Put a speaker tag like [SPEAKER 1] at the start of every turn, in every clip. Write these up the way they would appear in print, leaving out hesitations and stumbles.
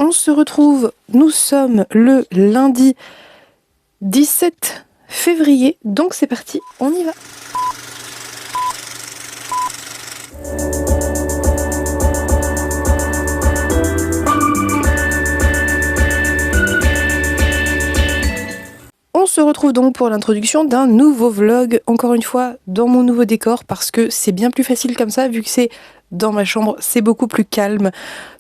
[SPEAKER 1] on se retrouve, nous sommes le lundi 17 février, donc c'est parti, on y va. On se retrouve donc pour l'introduction d'un nouveau vlog, encore une fois dans mon nouveau décor, parce que c'est bien plus facile comme ça, vu que c'est dans ma chambre, c'est beaucoup plus calme.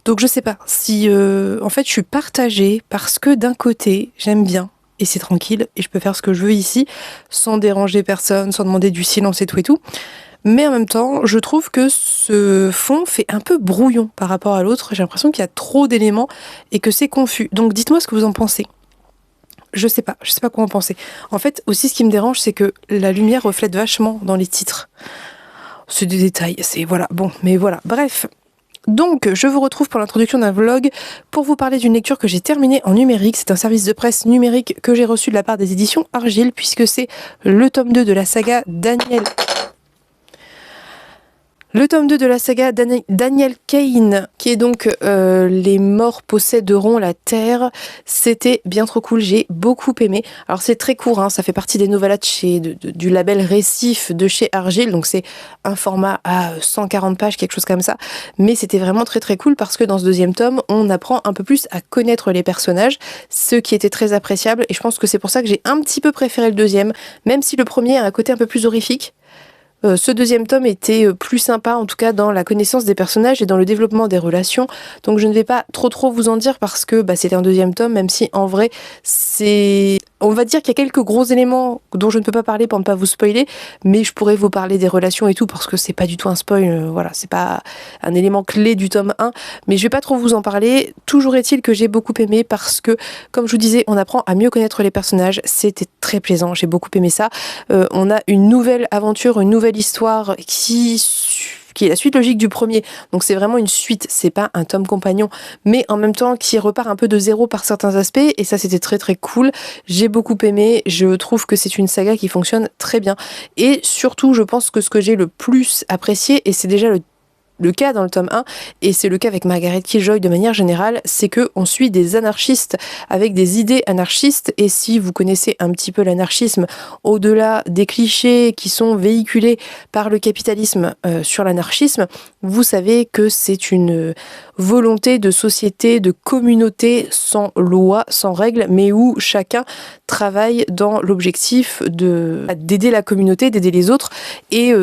[SPEAKER 1] Donc je sais pas si en fait je suis partagée, parce que d'un côté j'aime bien et c'est tranquille et je peux faire ce que je veux ici sans déranger personne, sans demander du silence et tout, mais en même temps je trouve que ce fond fait un peu brouillon par rapport à l'autre. J'ai l'impression qu'il y a trop d'éléments et que c'est confus, donc dites-moi ce que vous en pensez. Je sais pas quoi en penser. En fait aussi ce qui me dérange, c'est que la lumière reflète vachement dans les titres. C'est des détails, c'est voilà, bon, mais voilà, bref. Donc, je vous retrouve pour l'introduction d'un vlog pour vous parler d'une lecture que j'ai terminée en numérique. C'est un service de presse numérique que j'ai reçu de la part des éditions Argile, puisque c'est le tome 2 de la saga Daniel Daniel Cain, qui est donc Les morts posséderont la terre. C'était bien trop cool, j'ai beaucoup aimé. Alors c'est très court, hein, ça fait partie des novellas du label Récif de chez Argile, donc c'est un format à 140 pages, quelque chose comme ça. Mais c'était vraiment très très cool parce que dans ce deuxième tome, on apprend un peu plus à connaître les personnages, ce qui était très appréciable. Et je pense que c'est pour ça que j'ai un petit peu préféré le deuxième, même si le premier a un côté un peu plus horrifique. Ce deuxième tome était plus sympa, en tout cas dans la connaissance des personnages et dans le développement des relations. Donc je ne vais pas trop vous en dire parce que c'était un deuxième tome, même si en vrai c'est... On va dire qu'il y a quelques gros éléments dont je ne peux pas parler pour ne pas vous spoiler, mais je pourrais vous parler des relations et tout parce que c'est pas du tout un spoil, voilà, c'est pas un élément clé du tome 1, mais je vais pas trop vous en parler. Toujours est-il que j'ai beaucoup aimé parce que, comme je vous disais, on apprend à mieux connaître les personnages, c'était très plaisant, j'ai beaucoup aimé ça. On a une nouvelle aventure, une nouvelle histoire qui est la suite logique du premier, donc c'est vraiment une suite, c'est pas un tome compagnon, mais en même temps qui repart un peu de zéro par certains aspects, et ça c'était très très cool. J'ai beaucoup aimé, je trouve que c'est une saga qui fonctionne très bien, et surtout je pense que ce que j'ai le plus apprécié, et c'est déjà le cas dans le tome 1, et c'est le cas avec Margaret Killjoy de manière générale, c'est qu'on suit des anarchistes avec des idées anarchistes, et si vous connaissez un petit peu l'anarchisme, au-delà des clichés qui sont véhiculés par le capitalisme sur l'anarchisme, vous savez que c'est une volonté de société, de communauté sans loi, sans règles, mais où chacun travaille dans l'objectif d'aider la communauté, d'aider les autres, et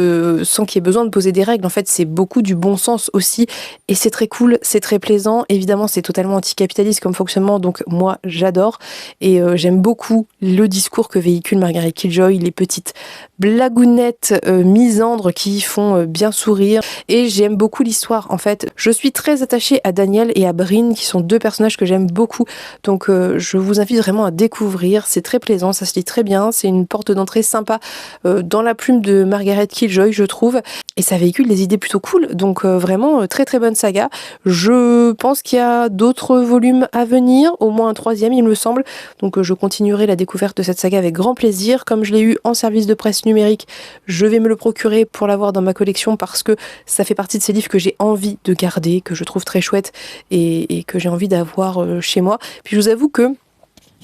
[SPEAKER 1] sans qu'il y ait besoin de poser des règles. En fait, c'est beaucoup du bon sens aussi, et c'est très cool, c'est très plaisant. Évidemment, c'est totalement anticapitaliste comme fonctionnement, donc moi j'adore, et j'aime beaucoup le discours que véhicule Margaret Killjoy, les petites blagounettes misandres qui font bien sourire, et j'aime beaucoup l'histoire. En fait, je suis très attachée à Daniel et à Bryn, qui sont deux personnages que j'aime beaucoup, donc je vous invite vraiment à découvrir. C'est très plaisant, ça se lit très bien, c'est une porte d'entrée sympa dans la plume de Margaret Killjoy, je trouve, et ça véhicule des idées plutôt cool, donc vraiment très très bonne saga. Je pense qu'il y a d'autres volumes à venir, au moins un troisième il me semble, donc je continuerai la découverte de cette saga avec grand plaisir. Comme je l'ai eu en service de presse numérique, je vais me le procurer pour l'avoir dans ma collection parce que ça fait partie de ces livres que j'ai envie de garder, que je trouve très chouette et que j'ai envie d'avoir chez moi. Puis je vous avoue que,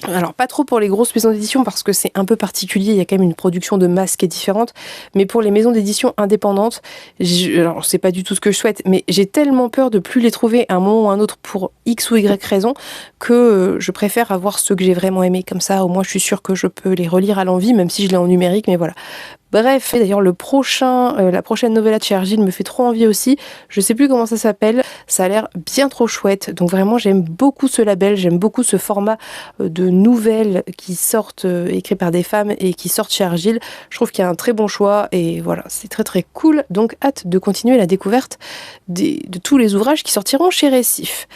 [SPEAKER 1] alors pas trop pour les grosses maisons d'édition parce que c'est un peu particulier, il y a quand même une production de masse qui est différente, mais pour les maisons d'édition indépendantes, alors c'est pas du tout ce que je souhaite, mais j'ai tellement peur de plus les trouver à un moment ou à un autre pour X ou Y raison que je préfère avoir ceux que j'ai vraiment aimés, comme ça au moins je suis sûre que je peux les relire à l'envie, même si je l'ai en numérique, mais voilà. Bref, et d'ailleurs la prochaine novella de chez Argile me fait trop envie aussi, je sais plus comment ça s'appelle, ça a l'air bien trop chouette, donc vraiment j'aime beaucoup ce label, j'aime beaucoup ce format de nouvelles qui sortent, écrites par des femmes et qui sortent chez Argile. Je trouve qu'il y a un très bon choix et voilà, c'est très très cool, donc hâte de continuer la découverte de tous les ouvrages qui sortiront chez Récif.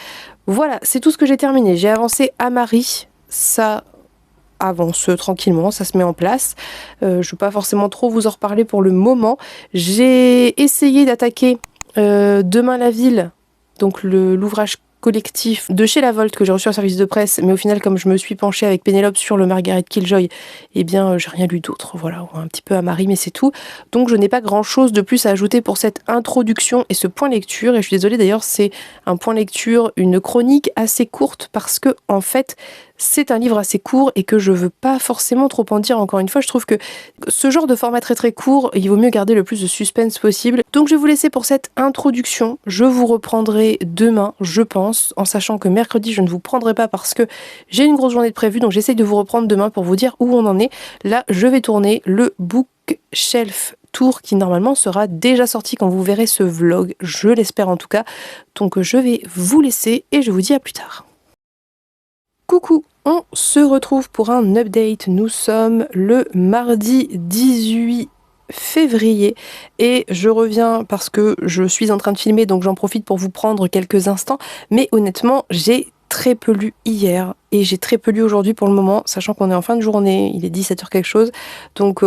[SPEAKER 1] Voilà, c'est tout ce que j'ai terminé, j'ai avancé à Marie, ça avance tranquillement, ça se met en place. Je ne vais pas forcément trop vous en reparler pour le moment. J'ai essayé d'attaquer Demain la ville, donc l'ouvrage collectif de chez La Volte que j'ai reçu en service de presse, mais au final comme je me suis penchée avec Pénélope sur le Margaret Killjoy, eh bien j'ai rien lu d'autre, voilà, un petit peu à Marie mais c'est tout. Donc je n'ai pas grand chose de plus à ajouter pour cette introduction et ce point lecture, et je suis désolée d'ailleurs, c'est un point lecture, une chronique assez courte parce que en fait c'est un livre assez court et que je veux pas forcément trop en dire. Encore une fois, je trouve que ce genre de format très très court, il vaut mieux garder le plus de suspense possible. Donc je vais vous laisser pour cette introduction. Je vous reprendrai demain, je pense, en sachant que mercredi je ne vous prendrai pas parce que j'ai une grosse journée de prévue, donc j'essaye de vous reprendre demain pour vous dire où on en est. Là, je vais tourner le bookshelf tour qui normalement sera déjà sorti quand vous verrez ce vlog, je l'espère en tout cas. Donc je vais vous laisser et je vous dis à plus tard. Coucou, on se retrouve pour un update. Nous sommes le mardi 18 février et je reviens parce que je suis en train de filmer, donc j'en profite pour vous prendre quelques instants. Mais honnêtement, j'ai très peu lu hier et j'ai très peu lu aujourd'hui pour le moment, sachant qu'on est en fin de journée, il est 17h quelque chose, donc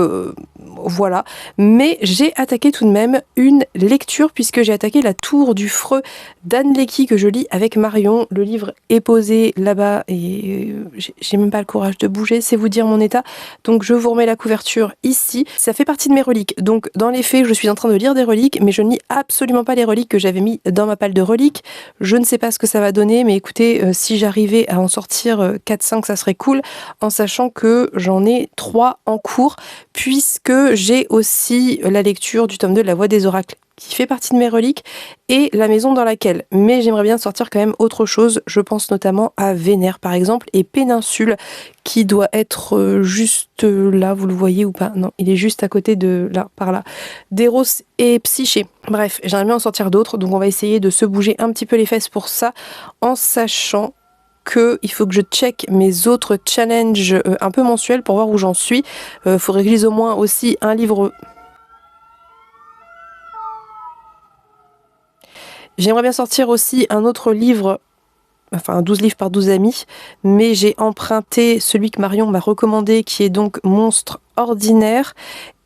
[SPEAKER 1] voilà. Mais j'ai attaqué tout de même une lecture puisque j'ai attaqué La Tour du Freux d'Anne Leckie que je lis avec Marion. Le livre est posé là-bas et j'ai même pas le courage de bouger, c'est vous dire mon état. Donc je vous remets la couverture ici. Ça fait partie de mes reliques, donc dans les faits je suis en train de lire des reliques, mais je ne lis absolument pas les reliques que j'avais mis dans ma palle de reliques. Je ne sais pas ce que ça va donner, mais écoutez, si j'arrivais à en sortir 4-5, ça serait cool, en sachant que j'en ai 3 en cours, puisque j'ai aussi la lecture du tome 2 de La Voix des Oracles, qui fait partie de mes reliques, et La Maison dans laquelle. Mais j'aimerais bien sortir quand même autre chose, je pense notamment à Vénère par exemple, et Péninsule, qui doit être juste là, vous le voyez ou pas? Non, il est juste à côté de là, par là. d'Eros et Psyché. Bref, j'aimerais bien en sortir d'autres, donc on va essayer de se bouger un petit peu les fesses pour ça, en sachant il faut que je check mes autres challenges un peu mensuels pour voir où j'en suis. Faudrait que je lise au moins aussi un livre. J'aimerais bien sortir aussi un autre livre, enfin 12 livres par 12 amis, mais j'ai emprunté celui que Marion m'a recommandé, qui est donc Monstre ordinaire,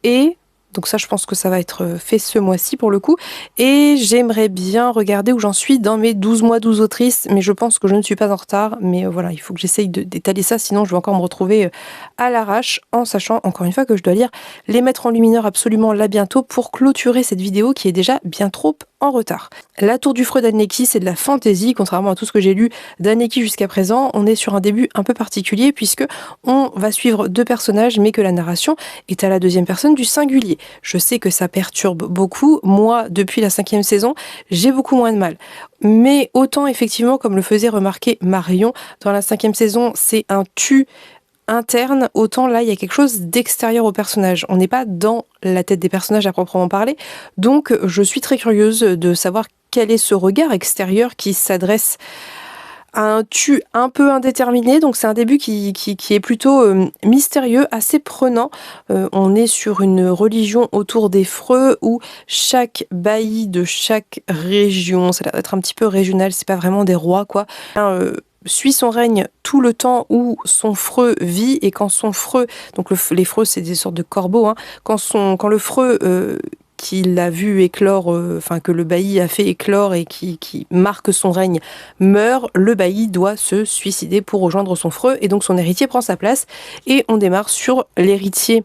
[SPEAKER 1] et donc ça je pense que ça va être fait ce mois-ci pour le coup, et j'aimerais bien regarder où j'en suis dans mes 12 mois 12 autrices, mais je pense que je ne suis pas en retard, mais voilà, il faut que j'essaye d'étaler ça, sinon je vais encore me retrouver à l'arrache, en sachant encore une fois que je dois lire Les Maîtres enlumineurs absolument là bientôt pour clôturer cette vidéo qui est déjà bien trop en retard. La Tour du Freux d'Anne Leckie, c'est de la fantaisie, contrairement à tout ce que j'ai lu d'Anne Leckie jusqu'à présent. On est sur un début un peu particulier puisque on va suivre 2 personnages, mais que la narration est à la 2e personne du singulier. Je sais que ça perturbe beaucoup. Moi, depuis la 5e saison, j'ai beaucoup moins de mal. Mais autant effectivement, comme le faisait remarquer Marion, dans la 5e saison, c'est un tu interne, autant là il y a quelque chose d'extérieur au personnage. On n'est pas dans la tête des personnages à proprement parler, donc je suis très curieuse de savoir quel est ce regard extérieur qui s'adresse à un tu un peu indéterminé. Donc c'est un début qui est plutôt mystérieux, assez prenant. On est sur une religion autour des Freux où chaque bailli de chaque région, ça doit être un petit peu régional, c'est pas vraiment des rois quoi, suit son règne tout le temps où son freux vit, et quand son freux, donc les freux c'est des sortes de corbeaux, hein, quand le freux qu'il a vu éclore, enfin que le bailli a fait éclore et qui marque son règne meurt, le bailli doit se suicider pour rejoindre son freux, et donc son héritier prend sa place, et on démarre sur l'héritier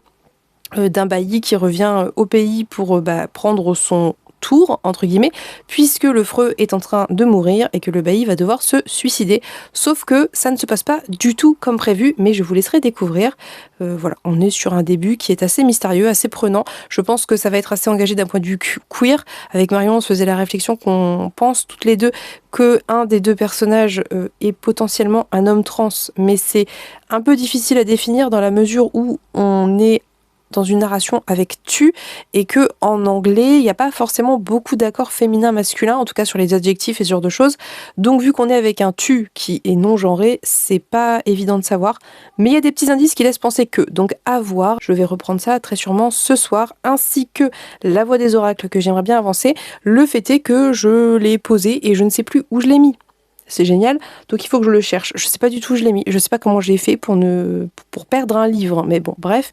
[SPEAKER 1] d'un bailli qui revient au pays pour prendre son tour, entre guillemets, puisque le freux est en train de mourir et que le bailli va devoir se suicider. Sauf que ça ne se passe pas du tout comme prévu, mais je vous laisserai découvrir. Voilà, on est sur un début qui est assez mystérieux, assez prenant. Je pense que ça va être assez engagé d'un point de vue queer. Avec Marion, on se faisait la réflexion qu'on pense toutes les deux que un des 2 personnages est potentiellement un homme trans, mais c'est un peu difficile à définir dans la mesure où on est dans une narration avec tu, et que en anglais il n'y a pas forcément beaucoup d'accords féminin-masculin, en tout cas sur les adjectifs et ce genre de choses. Donc vu qu'on est avec un tu qui est non genré, c'est pas évident de savoir, mais il y a des petits indices qui laissent penser que. Donc à voir, je vais reprendre ça très sûrement ce soir, ainsi que La Voix des Oracles que j'aimerais bien avancer. Le fait est que je l'ai posé et je ne sais plus où je l'ai mis. c'est génial, donc il faut que je le cherche. Je sais pas du tout où je l'ai mis, je sais pas comment j'ai fait pour perdre un livre, mais bon, bref.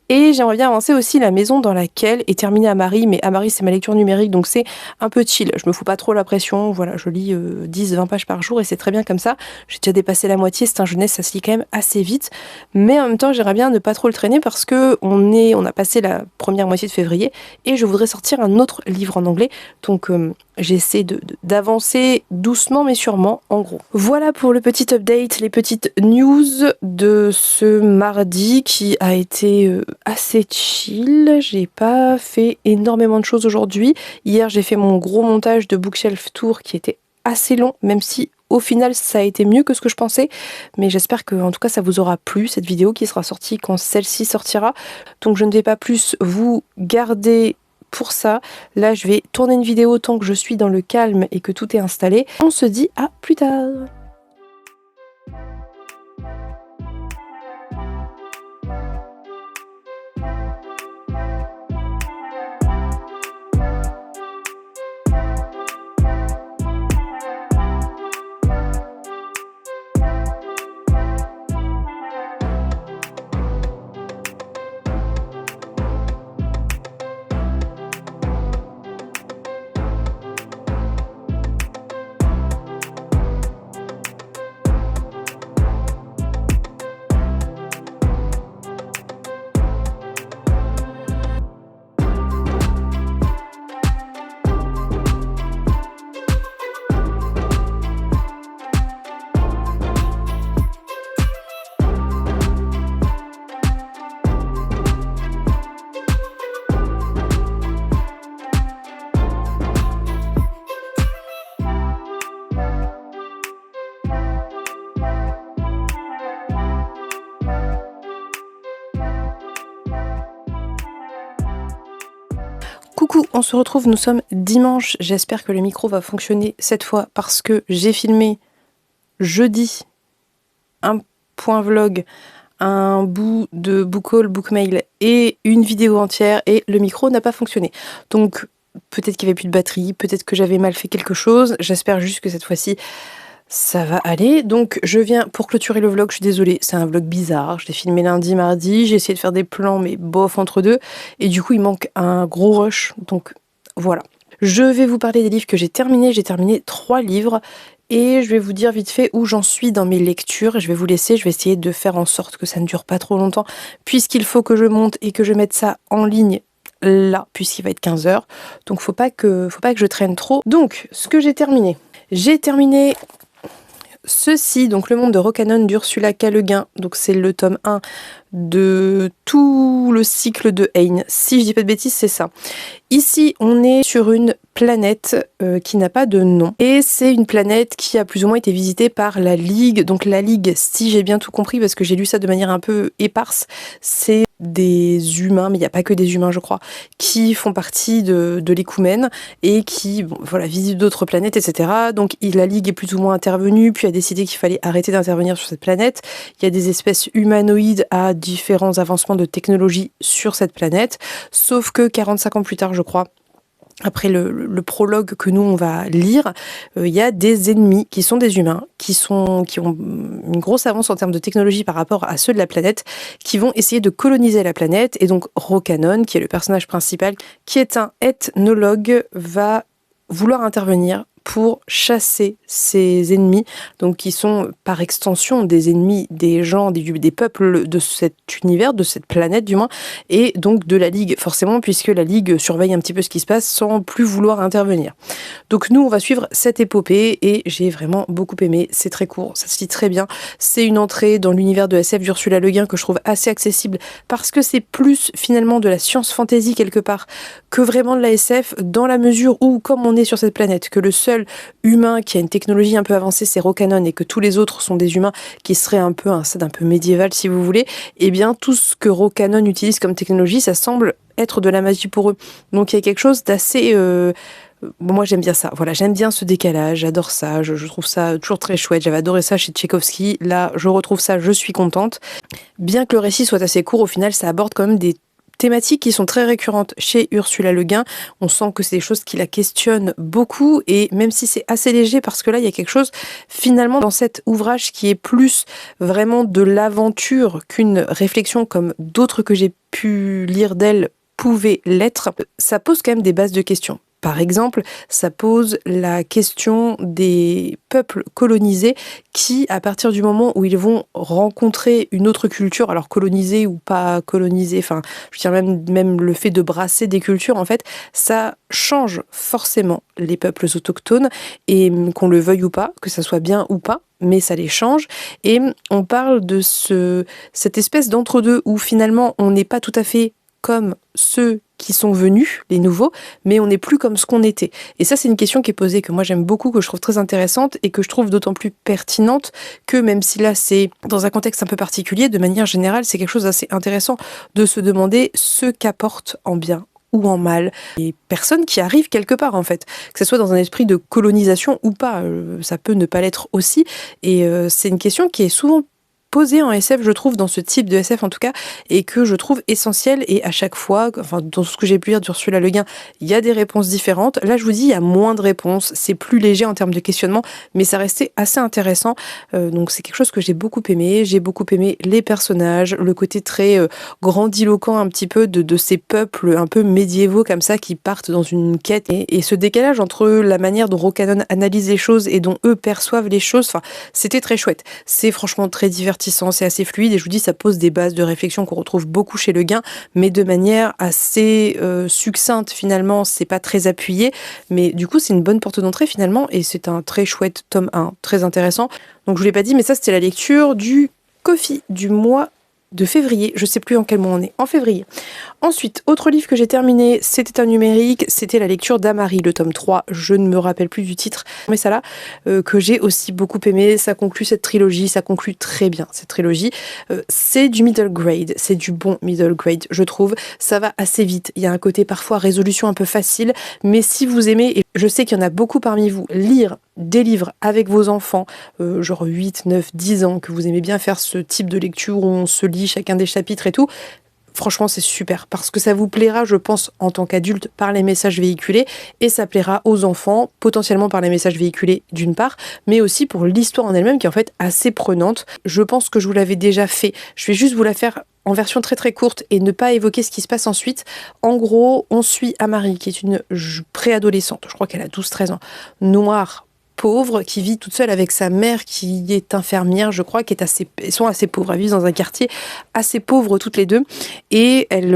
[SPEAKER 1] Et j'aimerais bien avancer aussi La maison dans laquelle est terminée Amari, mais Amari c'est ma lecture numérique, donc c'est un peu chill. Je me fous pas trop la pression, voilà, je lis 10-20 pages par jour et c'est très bien comme ça. J'ai déjà dépassé la moitié, c'est un jeunesse, ça se lit quand même assez vite. Mais en même temps, j'aimerais bien ne pas trop le traîner parce que on a passé la première moitié de février et je voudrais sortir un autre livre en anglais. Donc j'essaie d'avancer doucement mais sûrement, en gros. Voilà pour le petit update, les petites news de ce mardi qui a été assez chill. J'ai pas fait énormément de choses aujourd'hui. Hier, j'ai fait mon gros montage de Bookshelf Tour qui était assez long, même si au final ça a été mieux que ce que je pensais, mais j'espère que en tout cas ça vous aura plu cette vidéo qui sera sortie quand celle-ci sortira. Donc je ne vais pas plus vous garder pour ça. Là je vais tourner une vidéo tant que je suis dans le calme et que tout est installé. On se dit à plus tard. Coucou, on se retrouve, nous sommes dimanche, j'espère que le micro va fonctionner cette fois parce que j'ai filmé jeudi un point vlog, un bout de book haul, book mail et une vidéo entière et le micro n'a pas fonctionné. Donc peut-être qu'il n'y avait plus de batterie, peut-être que j'avais mal fait quelque chose, j'espère juste que cette fois-ci ça va aller. Donc je viens pour clôturer le vlog, je suis désolée, c'est un vlog bizarre, je l'ai filmé lundi, mardi, j'ai essayé de faire des plans mais bof entre deux et du coup il manque un gros rush, donc voilà. Je vais vous parler des livres que j'ai terminés 3 livres et je vais vous dire vite fait où j'en suis dans mes lectures. Je vais vous laisser, je vais essayer de faire en sorte que ça ne dure pas trop longtemps puisqu'il faut que je monte et que je mette ça en ligne là, puisqu'il va être 15h. Donc faut pas que je traîne trop. Donc ce que j'ai terminé ceci, donc Le monde de Rock'n'One d'Ursula K. Le Guin, donc c'est le tome 1 de tout le cycle de Heine. Si je dis pas de bêtises, c'est ça. Ici, on est sur une planète qui n'a pas de nom. Et c'est une planète qui a plus ou moins été visitée par la Ligue. Donc la Ligue, si j'ai bien tout compris, parce que j'ai lu ça de manière un peu éparse, c'est des humains, mais il n'y a pas que des humains je crois, qui font partie de l'écoumène et qui visitent d'autres planètes, etc. Donc la Ligue est plus ou moins intervenue, puis a décidé qu'il fallait arrêter d'intervenir sur cette planète. Il y a des espèces humanoïdes à différents avancements de technologie sur cette planète, sauf que 45 ans plus tard je crois, après le prologue que nous on va lire, il y a des ennemis qui sont des humains, qui ont une grosse avance en termes de technologie par rapport à ceux de la planète, qui vont essayer de coloniser la planète. Et donc Rock'n'One, qui est le personnage principal, qui est un ethnologue, va vouloir intervenir pour chasser ces ennemis, donc qui sont par extension des ennemis des gens, des peuples de cet univers, de cette planète du moins, et donc de la Ligue forcément, puisque la Ligue surveille un petit peu ce qui se passe sans plus vouloir intervenir. Donc nous on va suivre cette épopée et j'ai vraiment beaucoup aimé, c'est très court, ça se lit très bien, c'est une entrée dans l'univers de SF d'Ursula Le Guin que je trouve assez accessible parce que c'est plus finalement de la science-fantasy quelque part que vraiment de la SF, dans la mesure où comme on est sur cette planète, que le seul humain qui a une technologie un peu avancée c'est Rock'n'One et que tous les autres sont des humains qui seraient un peu un stade un peu médiéval si vous voulez, et bien tout ce que Rock'n'One utilise comme technologie ça semble être de la magie pour eux. Donc il y a quelque chose d'assez moi j'aime bien ça, voilà, j'aime bien ce décalage, j'adore ça, je trouve ça toujours très chouette, j'avais adoré ça chez Tchaïkovski, là je retrouve ça, je suis contente. Bien que le récit soit assez court, au final ça aborde quand même des thématiques qui sont très récurrentes chez Ursula Le Guin. On sent que c'est des choses qui la questionnent beaucoup, et même si c'est assez léger, parce que là il y a quelque chose finalement dans cet ouvrage qui est plus vraiment de l'aventure qu'une réflexion comme d'autres que j'ai pu lire d'elle pouvaient l'être. Ça pose quand même des bases de questions. Par exemple, ça pose la question des peuples colonisés qui, à partir du moment où ils vont rencontrer une autre culture, alors colonisée ou pas colonisée, enfin, je veux dire même le fait de brasser des cultures, en fait, ça change forcément les peuples autochtones, et qu'on le veuille ou pas, que ça soit bien ou pas, mais ça les change. Et on parle de cette espèce d'entre-deux où finalement on n'est pas tout à fait comme ceux qui sont venus, les nouveaux, mais on n'est plus comme ce qu'on était. Et ça, c'est une question qui est posée, que moi j'aime beaucoup, que je trouve très intéressante, et que je trouve d'autant plus pertinente que, même si là c'est dans un contexte un peu particulier, de manière générale, c'est quelque chose d'assez intéressant de se demander ce qu'apporte en bien ou en mal les personnes qui arrivent quelque part, en fait, que ce soit dans un esprit de colonisation ou pas, ça peut ne pas l'être aussi, et c'est une question qui est souvent posée en SF, je trouve, dans ce type de SF en tout cas, et que je trouve essentielle. Et à chaque fois, enfin, dans ce que j'ai pu lire d'Ursula Le Guin, il y a des réponses différentes. Là, je vous dis, il y a moins de réponses, c'est plus léger en termes de questionnement, mais ça restait assez intéressant. Donc c'est quelque chose que j'ai beaucoup aimé. J'ai beaucoup aimé les personnages, le côté très grandiloquent un petit peu de ces peuples un peu médiévaux comme ça qui partent dans une quête, et ce décalage entre la manière dont Rocanon analyse les choses et dont eux perçoivent les choses, enfin, c'était très chouette. C'est franchement très divertissant, c'est assez fluide, et je vous dis, ça pose des bases de réflexion qu'on retrouve beaucoup chez Le Guin, mais de manière assez succincte finalement. C'est pas très appuyé, mais du coup c'est une bonne porte d'entrée finalement, et c'est un très chouette tome 1, très intéressant. Donc je vous l'ai pas dit, mais ça c'était la lecture du Ko-fi du mois de février, je sais plus en quel mois on est, en février. Ensuite, autre livre que j'ai terminé, c'était un numérique, c'était la lecture d'Amari, le tome 3, je ne me rappelle plus du titre, mais ça là, que j'ai aussi beaucoup aimé. Ça conclut cette trilogie, ça conclut très bien cette trilogie. C'est du middle grade, c'est du bon middle grade, je trouve. Ça va assez vite, il y a un côté parfois résolution un peu facile, mais si vous aimez, et je sais qu'il y en a beaucoup parmi vous, lire des livres avec vos enfants, genre 8, 9, 10 ans, que vous aimez bien faire ce type de lecture où on se lit chacun des chapitres et tout, franchement, c'est super, parce que ça vous plaira, je pense, en tant qu'adulte, par les messages véhiculés, et ça plaira aux enfants, potentiellement par les messages véhiculés d'une part, mais aussi pour l'histoire en elle-même, qui est en fait assez prenante. Je pense que je vous l'avais déjà fait, je vais juste vous la faire en version très très courte et ne pas évoquer ce qui se passe ensuite. En gros, on suit Amari, qui est une préadolescente, je crois qu'elle a 12-13 ans, noire, pauvre, qui vit toute seule avec sa mère qui est infirmière, je crois, elles sont assez pauvres, elles vivent dans un quartier assez pauvre toutes les deux, et elles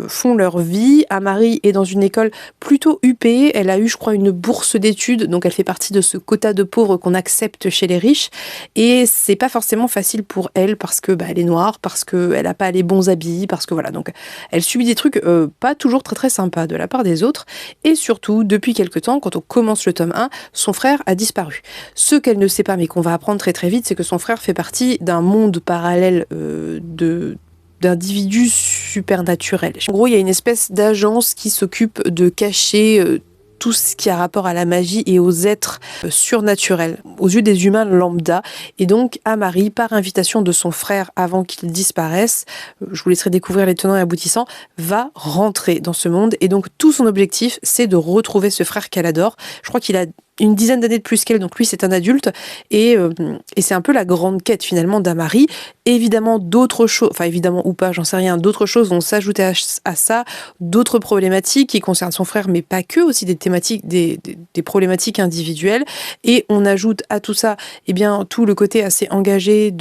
[SPEAKER 1] font leur vie. Amari est dans une école plutôt huppée, elle a eu, je crois, une bourse d'études, donc elle fait partie de ce quota de pauvres qu'on accepte chez les riches, et c'est pas forcément facile pour elle, parce que elle est noire, parce qu'elle a pas les bons habits, parce que voilà, donc elle subit des trucs pas toujours très très sympas de la part des autres, et surtout, depuis quelque temps, quand on commence le tome 1, son frère a disparu. Ce qu'elle ne sait pas, mais qu'on va apprendre très très vite, c'est que son frère fait partie d'un monde parallèle d'individus supernaturels. En gros, il y a une espèce d'agence qui s'occupe de cacher tout ce qui a rapport à la magie et aux êtres surnaturels aux yeux des humains lambda. Et donc Amari, par invitation de son frère avant qu'il disparaisse, je vous laisserai découvrir les tenants et aboutissants, va rentrer dans ce monde, et donc tout son objectif, c'est de retrouver ce frère qu'elle adore. Je crois qu'il a une dizaine d'années de plus qu'elle, donc lui c'est un adulte, et c'est un peu la grande quête finalement d'Amari. Évidemment d'autres choses, enfin évidemment ou pas, j'en sais rien, d'autres choses vont s'ajouter à ça, d'autres problématiques qui concernent son frère, mais pas que, aussi des thématiques, des problématiques individuelles, et on ajoute à tout ça, eh bien, tout le côté assez engagé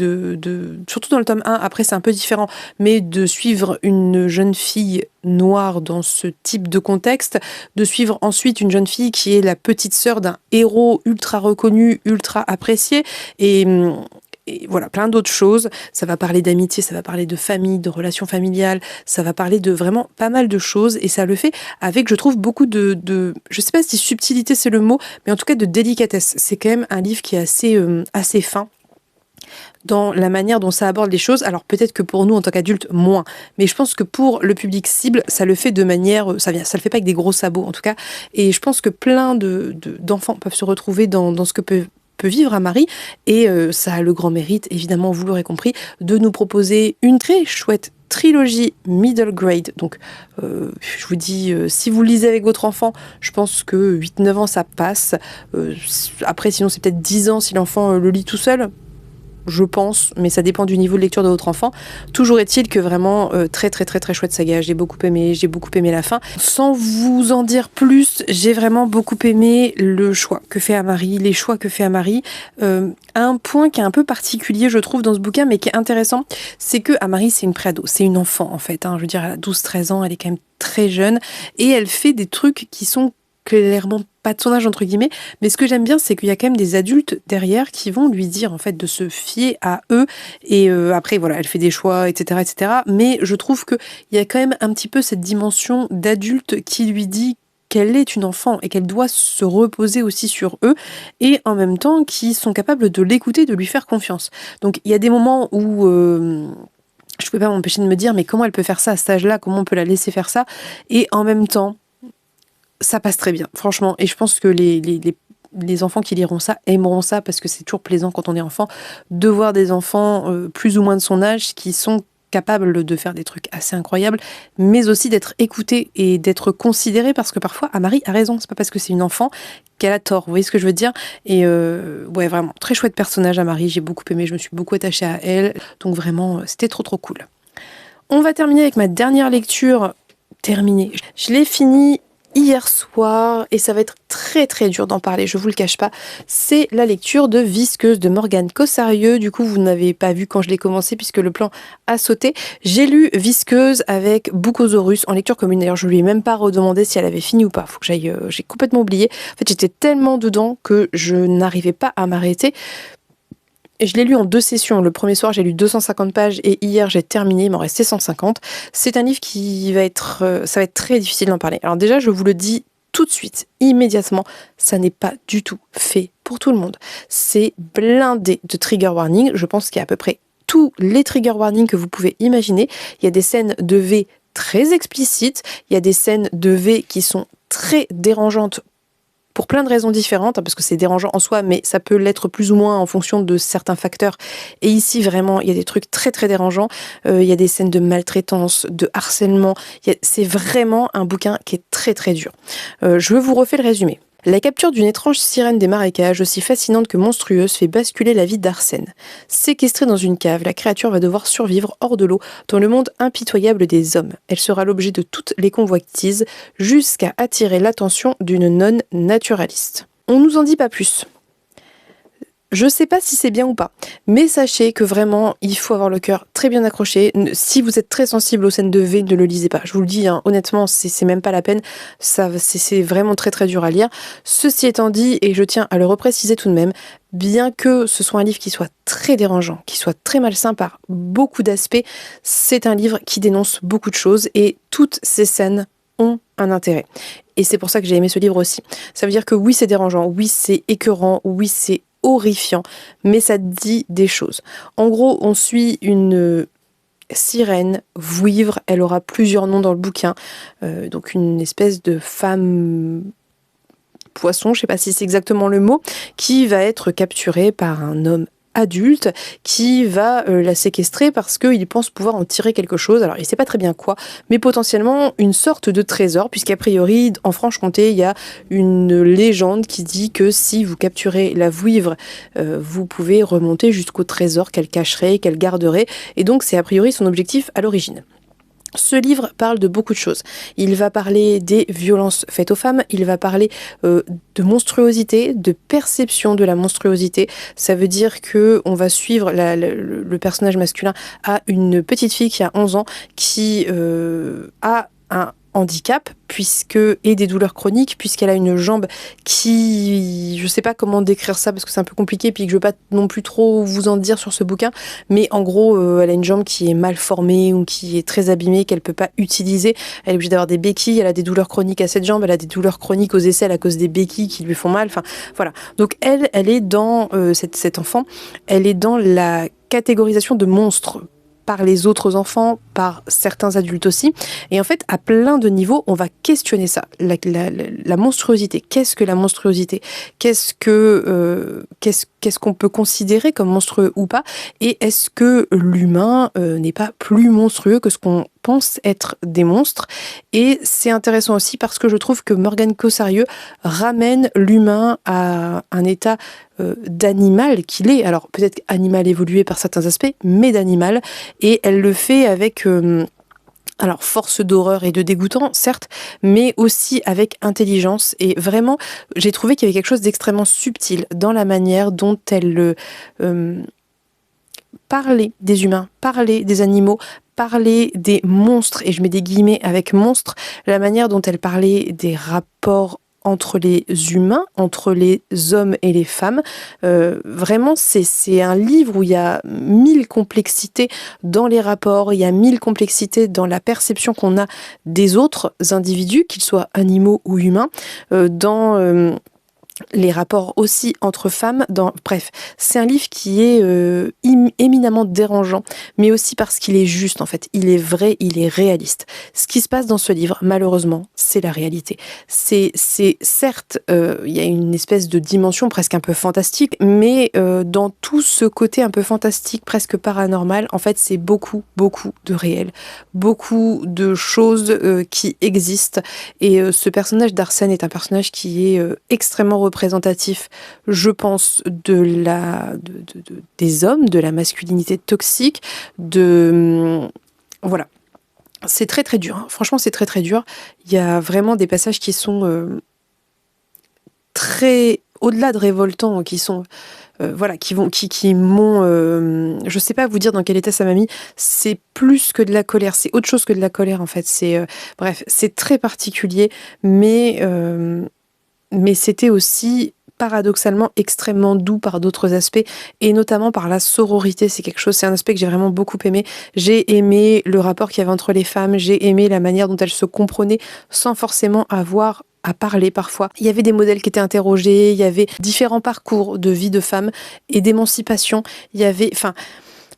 [SPEAKER 1] surtout dans le tome 1, après c'est un peu différent, mais de suivre une jeune fille noire dans ce type de contexte, de suivre ensuite une jeune fille qui est la petite sœur d'un héros ultra reconnu, ultra apprécié, et voilà, plein d'autres choses. Ça va parler d'amitié, ça va parler de famille, de relations familiales, ça va parler de vraiment pas mal de choses, et ça le fait avec, je trouve, beaucoup je sais pas si subtilité c'est le mot, mais en tout cas de délicatesse. C'est quand même un livre qui est assez fin dans la manière dont ça aborde les choses. Alors peut-être que pour nous en tant qu'adultes moins, mais je pense que pour le public cible, ça le fait de manière, ça le fait pas avec des gros sabots en tout cas, et je pense que plein d'enfants peuvent se retrouver dans ce que peut vivre Amari, et ça a le grand mérite, évidemment, vous l'aurez compris, de nous proposer une très chouette trilogie middle grade. Donc, je vous dis, si vous lisez avec votre enfant, je pense que 8-9 ans, ça passe. Après, sinon, c'est peut-être 10 ans si l'enfant le lit tout seul. Je pense, mais ça dépend du niveau de lecture de votre enfant. Toujours est-il que vraiment très très très très chouette saga. J'ai beaucoup aimé la fin. Sans vous en dire plus, j'ai vraiment beaucoup aimé le choix que fait Amari, les choix que fait Amari. Un point qui est un peu particulier, je trouve, dans ce bouquin, mais qui est intéressant, c'est que Amari, c'est une préado, c'est une enfant en fait. Je veux dire, elle a 12-13 ans, elle est quand même très jeune, et elle fait des trucs qui sont clairement pas de son âge entre guillemets, mais ce que j'aime bien c'est qu'il y a quand même des adultes derrière qui vont lui dire en fait de se fier à eux et après voilà elle fait des choix etc mais je trouve que il y a quand même un petit peu cette dimension d'adulte qui lui dit qu'elle est une enfant et qu'elle doit se reposer aussi sur eux et en même temps qui sont capables de l'écouter, de lui faire confiance. Donc il y a des moments où je peux pas m'empêcher de me dire mais comment elle peut faire ça à cet âge-là, comment on peut la laisser faire ça, et en même temps ça passe très bien, franchement. Et je pense que les enfants qui liront ça aimeront ça parce que c'est toujours plaisant quand on est enfant de voir des enfants plus ou moins de son âge qui sont capables de faire des trucs assez incroyables, mais aussi d'être écoutés et d'être considérés parce que parfois Amari a raison, c'est pas parce que c'est une enfant qu'elle a tort, vous voyez ce que je veux dire? Et ouais, vraiment, très chouette personnage Amari, j'ai beaucoup aimé, je me suis beaucoup attachée à elle, donc vraiment, c'était trop trop cool. On va terminer avec ma dernière lecture terminée. Je l'ai finie hier soir, et ça va être très très dur d'en parler, je vous le cache pas, c'est la lecture de Visqueuse de Morgane Cossarieux. Du coup, vous n'avez pas vu quand je l'ai commencé puisque le plan a sauté. J'ai lu Visqueuse avec Boucosaurus en lecture commune. D'ailleurs, je lui ai même pas redemandé si elle avait fini ou pas. Faut que j'aille, j'ai complètement oublié. En fait, j'étais tellement dedans que je n'arrivais pas à m'arrêter. Et je l'ai lu en 2 sessions. Le premier soir, j'ai lu 250 pages et hier, j'ai terminé. Il m'en restait 150. C'est un livre qui va être... ça va être très difficile d'en parler. Alors déjà, je vous le dis tout de suite, immédiatement, ça n'est pas du tout fait pour tout le monde. C'est blindé de trigger warning. Je pense qu'il y a à peu près tous les trigger warnings que vous pouvez imaginer. Il y a des scènes de V très explicites. Il y a des scènes de V qui sont très dérangeantes pour plein de raisons différentes, parce que c'est dérangeant en soi, mais ça peut l'être plus ou moins en fonction de certains facteurs. Et ici, vraiment, il y a des trucs très très dérangeants. Il y a des scènes de maltraitance, de harcèlement. C'est vraiment un bouquin qui est très très dur. Je vous refais le résumé. La capture d'une étrange sirène des marécages, aussi fascinante que monstrueuse, fait basculer la vie d'Arsène. Séquestrée dans une cave, la créature va devoir survivre hors de l'eau, dans le monde impitoyable des hommes. Elle sera l'objet de toutes les convoitises, jusqu'à attirer l'attention d'une nonne naturaliste. On nous en dit pas plus. Je sais pas si c'est bien ou pas, mais sachez que vraiment, il faut avoir le cœur très bien accroché. Si vous êtes très sensible aux scènes de V, ne le lisez pas. Je vous le dis, hein, honnêtement, c'est même pas la peine. C'est vraiment très très dur à lire. Ceci étant dit, et je tiens à le repréciser tout de même, bien que ce soit un livre qui soit très dérangeant, qui soit très malsain par beaucoup d'aspects, c'est un livre qui dénonce beaucoup de choses et toutes ces scènes ont un intérêt. Et c'est pour ça que j'ai aimé ce livre aussi. Ça veut dire que oui, c'est dérangeant, oui, c'est écœurant, oui, c'est horrifiant, mais ça dit des choses. En gros, on suit une sirène, vouivre, elle aura plusieurs noms dans le bouquin, donc une espèce de femme poisson, je sais pas si c'est exactement le mot, qui va être capturée par un homme adulte qui va la séquestrer parce qu'il pense pouvoir en tirer quelque chose. Alors il sait pas très bien quoi, mais potentiellement une sorte de trésor, puisqu'a priori en Franche-Comté il y a une légende qui dit que si vous capturez la vouivre, vous pouvez remonter jusqu'au trésor qu'elle cacherait, qu'elle garderait, et donc c'est a priori son objectif à l'origine. Ce livre parle de beaucoup de choses. Il va parler des violences faites aux femmes, il va parler de monstruosité, de perception de la monstruosité. Ça veut dire que on va suivre le personnage masculin à une petite fille qui a 11 ans qui a un handicap et des douleurs chroniques, puisqu'elle a une jambe qui, je sais pas comment décrire ça parce que c'est un peu compliqué puis que je veux pas non plus trop vous en dire sur ce bouquin, mais en gros elle a une jambe qui est mal formée ou qui est très abîmée, qu'elle peut pas utiliser, elle est obligée d'avoir des béquilles, elle a des douleurs chroniques à cette jambe, elle a des douleurs chroniques aux aisselles à cause des béquilles qui lui font mal, enfin voilà. Donc elle est dans cet enfant, elle est dans la catégorisation de monstre par les autres enfants, par certains adultes aussi. Et en fait, à plein de niveaux, on va questionner ça. La monstruosité. Qu'est-ce que la monstruosité? Qu'est-ce qu'on peut considérer comme monstrueux ou pas? Et est-ce que l'humain n'est pas plus monstrueux que ce qu'on pense être des monstres? Et c'est intéressant aussi parce que je trouve que Morgane Kossarieu ramène l'humain à un état d'animal qu'il est. Alors peut-être animal évolué par certains aspects, mais d'animal. Et elle le fait avec... alors, force d'horreur et de dégoûtant, certes, mais aussi avec intelligence. Et vraiment, j'ai trouvé qu'il y avait quelque chose d'extrêmement subtil dans la manière dont elle parlait des humains, parlait des animaux, parlait des monstres, et je mets des guillemets avec monstres, la manière dont elle parlait des rapports entre les humains, entre les hommes et les femmes. Vraiment, c'est un livre où il y a 1000 complexités dans les rapports, il y a 1000 complexités dans la perception qu'on a des autres individus, qu'ils soient animaux ou humains, dans les rapports aussi entre femmes. Bref, c'est un livre qui est éminemment dérangeant, mais aussi parce qu'il est juste, en fait. Il est vrai, il est réaliste. Ce qui se passe dans ce livre, malheureusement, c'est la réalité. C'est certes, il y a une espèce de dimension presque un peu fantastique, mais dans tout ce côté un peu fantastique, presque paranormal, en fait, c'est beaucoup, beaucoup de réel. Beaucoup de choses qui existent. Et ce personnage d'Arsène est un personnage qui est extrêmement représentatif, je pense, des hommes, de la masculinité toxique, voilà. C'est très très dur, hein. Franchement c'est très très dur. Il y a vraiment des passages qui sont très au-delà de révoltants, qui sont voilà, qui m'ont je sais pas vous dire dans quel état ça m'a mis. C'est plus que de la colère, c'est autre chose que de la colère en fait. Bref, c'est très particulier, mais c'était aussi paradoxalement extrêmement doux par d'autres aspects, et notamment par la sororité. C'est un aspect que j'ai vraiment beaucoup aimé. J'ai aimé le rapport qu'il y avait entre les femmes, j'ai aimé la manière dont elles se comprenaient sans forcément avoir à parler parfois. Il y avait des modèles qui étaient interrogés, il y avait différents parcours de vie de femmes et d'émancipation. Il y avait, enfin,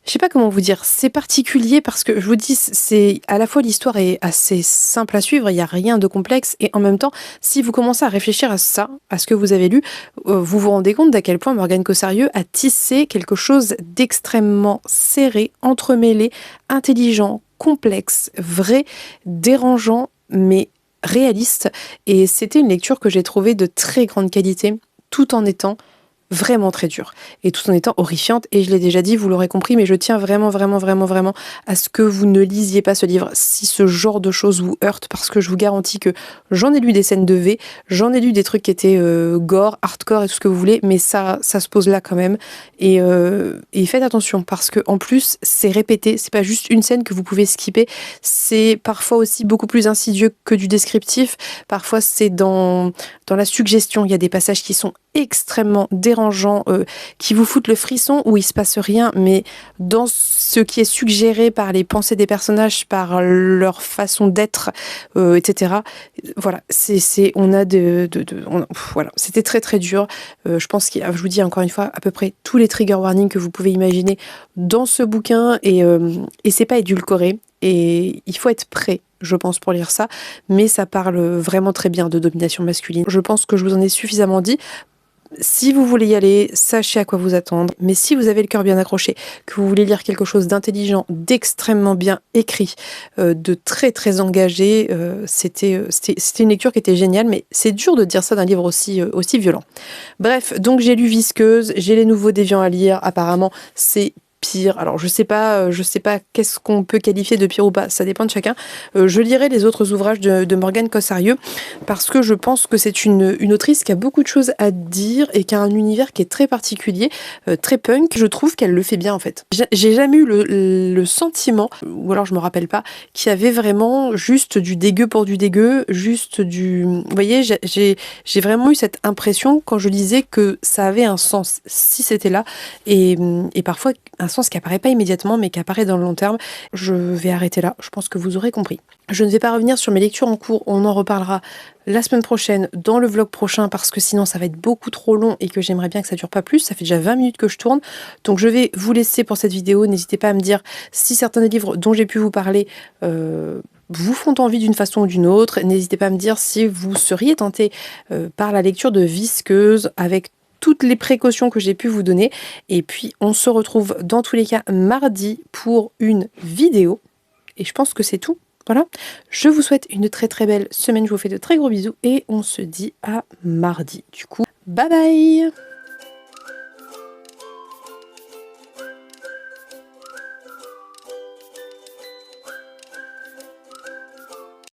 [SPEAKER 1] je sais pas comment vous dire, c'est particulier parce que je vous dis, c'est à la fois l'histoire est assez simple à suivre, il n'y a rien de complexe, et en même temps, si vous commencez à réfléchir à ça, à ce que vous avez lu, vous vous rendez compte d'à quel point Morgane Kossarieu a tissé quelque chose d'extrêmement serré, entremêlé, intelligent, complexe, vrai, dérangeant, mais réaliste. Et c'était une lecture que j'ai trouvée de très grande qualité, tout en étant vraiment très dure et tout en étant horrifiante. Et je l'ai déjà dit, vous l'aurez compris, mais je tiens vraiment à ce que vous ne lisiez pas ce livre si ce genre de choses vous heurte, parce que je vous garantis que j'en ai lu des scènes de V, j'en ai lu des trucs qui étaient gore, hardcore et tout ce que vous voulez, mais ça se pose là quand même. Et faites attention, parce que en plus c'est répété, c'est pas juste une scène que vous pouvez skipper, c'est parfois aussi beaucoup plus insidieux que du descriptif. Parfois c'est dans la suggestion, il y a des passages qui sont extrêmement dérangeants, qui vous foutent le frisson, où il se passe rien, mais dans ce qui est suggéré par les pensées des personnages, par leur façon d'être, etc. Voilà, voilà, c'était très très dur. Je pense qu'il y a, je vous dis encore une fois, à peu près tous les trigger warnings que vous pouvez imaginer dans ce bouquin, et c'est pas édulcoré, et il faut être prêt, je pense, pour lire ça, mais ça parle vraiment très bien de domination masculine. Je pense que je vous en ai suffisamment dit. Si vous voulez y aller, sachez à quoi vous attendre. Mais si vous avez le cœur bien accroché, que vous voulez lire quelque chose d'intelligent, d'extrêmement bien écrit, de très très engagé, c'était une lecture qui était géniale. Mais c'est dur de dire ça d'un livre aussi violent. Bref, donc j'ai lu Visqueuse, j'ai Les Nouveaux Déviants à lire. Apparemment, c'est pire. Alors je sais pas qu'est-ce qu'on peut qualifier de pire ou pas, ça dépend de chacun. Je lirai les autres ouvrages de Morgane Kossarieu, parce que je pense que c'est une autrice qui a beaucoup de choses à dire et qui a un univers qui est très particulier, très punk. Je trouve qu'elle le fait bien en fait. J'ai jamais eu le sentiment, ou alors je me rappelle pas, qu'il y avait vraiment juste du dégueu pour du dégueu, juste du... Vous voyez, j'ai vraiment eu cette impression quand je lisais que ça avait un sens si c'était là, et parfois un un sens qui apparaît pas immédiatement mais qui apparaît dans le long terme. Je vais arrêter là, je pense que vous aurez compris. Je ne vais pas revenir sur mes lectures en cours, on en reparlera la semaine prochaine dans le vlog prochain parce que sinon ça va être beaucoup trop long et que j'aimerais bien que ça dure pas plus. Ça fait déjà 20 minutes que je tourne, donc je vais vous laisser pour cette vidéo. N'hésitez pas à me dire si certains des livres dont j'ai pu vous parler vous font envie d'une façon ou d'une autre. N'hésitez pas à me dire si vous seriez tenté par la lecture de Visqueuse avec toutes les précautions que j'ai pu vous donner. Et puis on se retrouve dans tous les cas mardi pour une vidéo. Et je pense que c'est tout. Voilà, je vous souhaite une très très belle semaine, je vous fais de très gros bisous et on se dit à mardi. Du coup, bye bye!